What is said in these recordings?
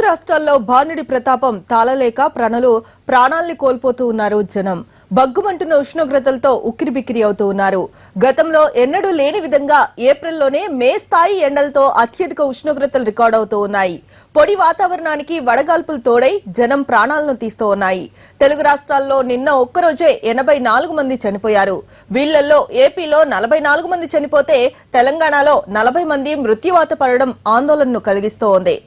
రాష్ట్రాల్లో భానుడి ప్రతాపం తాళలేక ప్రాణాల్ని కోల్పోతూ ఉన్నారు జనం. బగ్గుమంటున్న ఉష్ణోగ్రతలతో ఉక్కిరిబిక్కిరి అవుతూ ఉన్నారు. గతంలో ఎన్నడూ లేని విధంగా ఏప్రిల్లోనే మే స్థాయి ఎండలతో అత్యధిక ఉష్ణోగ్రతలు రికార్డవుతూ ఉన్నాయి. పొడి వాతావరణానికి వడగాల్పులు తోడై జనం ప్రాణాలను తీస్తూ ఉన్నాయి. తెలుగు రాష్ట్రాల్లో నిన్న ఒక్కరోజే 84 మంది చనిపోయారు. వీళ్లలో ఏపీలో 44 మంది చనిపోతే తెలంగాణలో 40 మంది మృత్యువాత పడడం ఆందోళనను కలిగిస్తోంది.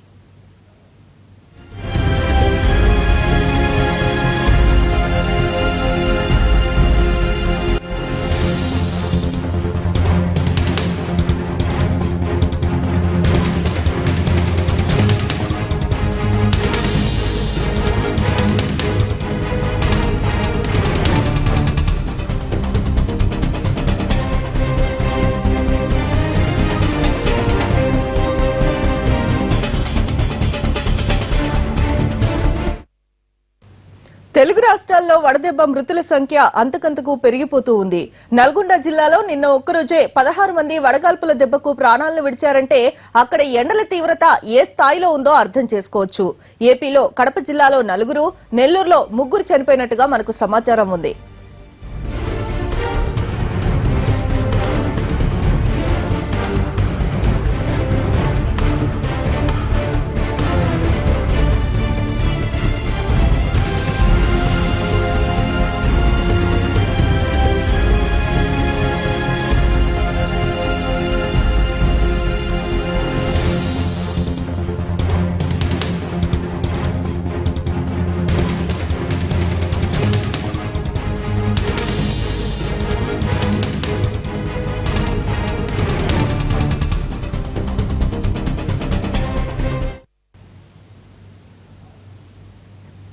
తెలుగు రాష్ట్రాల్లో వడదెబ్బ మృతుల సంఖ్య అంతకంతకు పెరిగిపోతూ ఉంది. నల్గొండ జిల్లాలో నిన్న ఒక్కరోజే 16 మంది వడగాల్పుల దెబ్బకు ప్రాణాలను విడిచారంటే అక్కడ ఎండల తీవ్రత ఏ స్థాయిలో ఉందో అర్థం చేసుకోవచ్చు. ఏపీలో కడప జిల్లాలో 4, నెల్లూరులో 3 చనిపోయినట్టుగా మనకు సమాచారం ఉంది.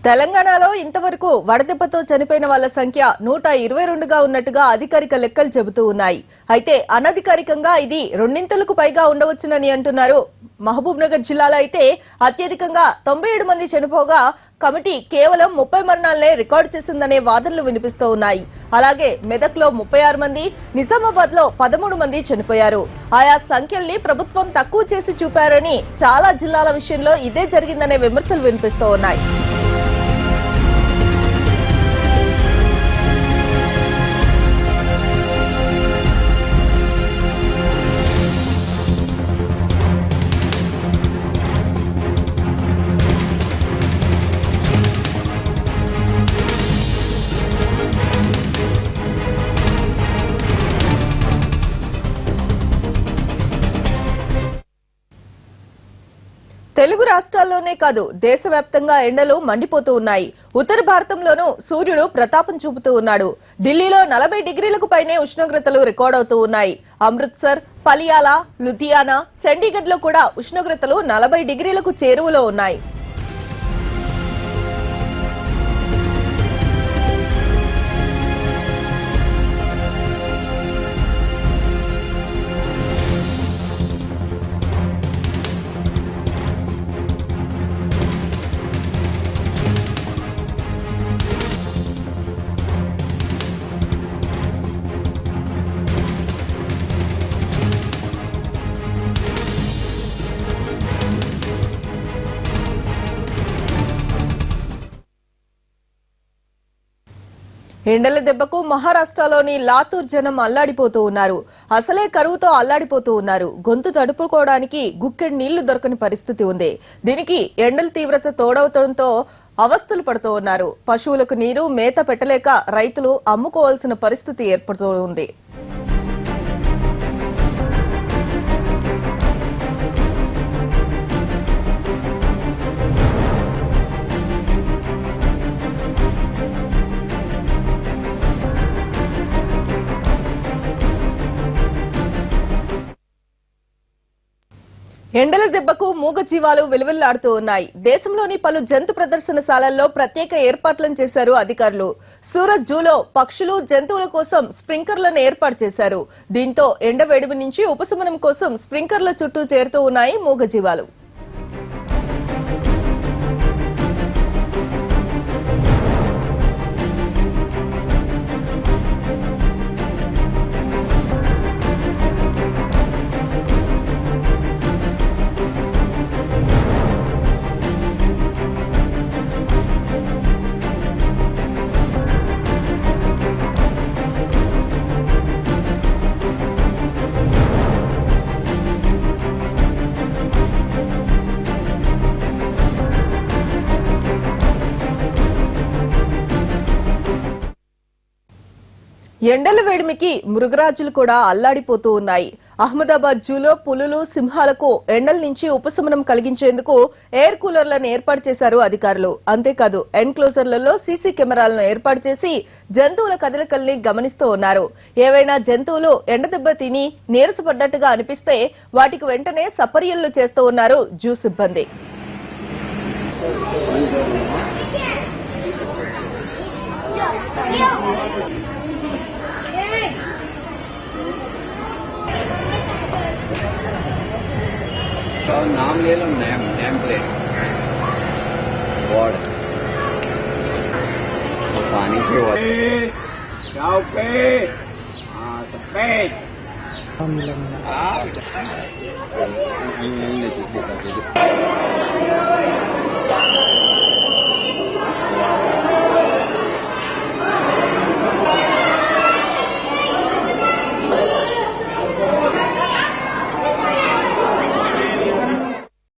తెలంగాణలో ఇంతవరకు వడదెబ్బతో చనిపోయిన వాళ్ల సంఖ్య 122గా ఉన్నట్టుగా అధికారిక లెక్కలు చెబుతూ ఉన్నాయి. అయితే అనధికారికంగా ఇది రెండింతలకు పైగా ఉండవచ్చునని అంటున్నారు. మహబూబ్ నగర్ జిల్లాలో అయితే అత్యధికంగా 97 మంది చనిపోగా కమిటీ కేవలం 30 మరణాలనే రికార్డు చేసిందనే వాదనలు వినిపిస్తూ ఉన్నాయి. అలాగే మెదక్లో 36 మంది, నిజామాబాద్ లో 13 మంది చనిపోయారు. ఆయా సంఖ్యల్ని ప్రభుత్వం తక్కువ చేసి చూపారని, చాలా జిల్లాల విషయంలో ఇదే జరిగిందనే విమర్శలు వినిపిస్తూ ఉన్నాయి. తెలుగు రాష్ట్రాల్లోనే కాదు దేశవ్యాప్తంగా ఎండలు మండిపోతూ ఉన్నాయి. ఉత్తర భారతంలోనూ సూర్యుడు ప్రతాపం చూపుతూ ఉన్నాడు. ఢిల్లీలో 40 డిగ్రీలకు పైనే ఉష్ణోగ్రతలు రికార్డవుతూ ఉన్నాయి. అమృత్సర్, పలియాలా, లుధియానా, చండీగఢ్ లో కూడా ఉష్ణోగ్రతలు 40 డిగ్రీలకు చేరువలో ఉన్నాయి. ఎండల దెబ్బకు మహారాష్ట్రలోని లాతూర్ జనం అల్లాడిపోతూ ఉన్నారు. అసలే కరువుతో అల్లాడిపోతూ ఉన్నారు. గొంతు తడుపుకోవడానికి గుక్కెడు నీళ్లు దొరకని పరిస్థితి ఉంది. దీనికి ఎండల తీవ్రత తోడవడంతో అవస్థలు పడుతూ ఉన్నారు. పశువులకు నీరు, మేత పెట్టలేక రైతులు అమ్ముకోవాల్సిన పరిస్థితి ఏర్పడుతూ ఉంది. ఎండల దెబ్బకు మూగజీవాలు విలువెల్లాడుతూ ఉన్నాయి. దేశంలోని పలు జంతు ప్రదర్శనశాలల్లో ప్రత్యేక ఏర్పాట్లను చేశారు అధికారులు. సూరత్ జూలో పక్షులు, జంతువుల కోసం స్ప్రింక్లర్లను ఏర్పాటు చేశారు. దీంతో ఎండ వేడిమి నుంచి ఉపశమనం కోసం స్ప్రింక్లర్ల చుట్టూ చేరుతూ ఉన్నాయి మూగజీవాలు. ఎండల వేడిమికి మృగరాజులు కూడా అల్లాడిపోతూ ఉన్నాయి. అహ్మదాబాద్ జూలో పులులు, సింహాలకు ఎండల నుంచి ఉపశమనం కలిగించేందుకు ఎయిర్ కూలర్లను ఏర్పాటు చేశారు అధికారులు. అంతేకాదు ఎన్క్లోజర్లలో సీసీ కెమెరాలను ఏర్పాటు చేసి జంతువుల కదలికల్ని గమనిస్తూ ఉన్నారు. ఏవైనా జంతువులు ఎండదెబ్బ తిని నీరసపడ్డట్టుగా అనిపిస్తే వాటికి వెంటనే సపర్యలు చేస్తూ ఉన్నారు జూ సిబ్బంది. नाम ले लो, नेम प्लेट वार्ड पानी के वार्ड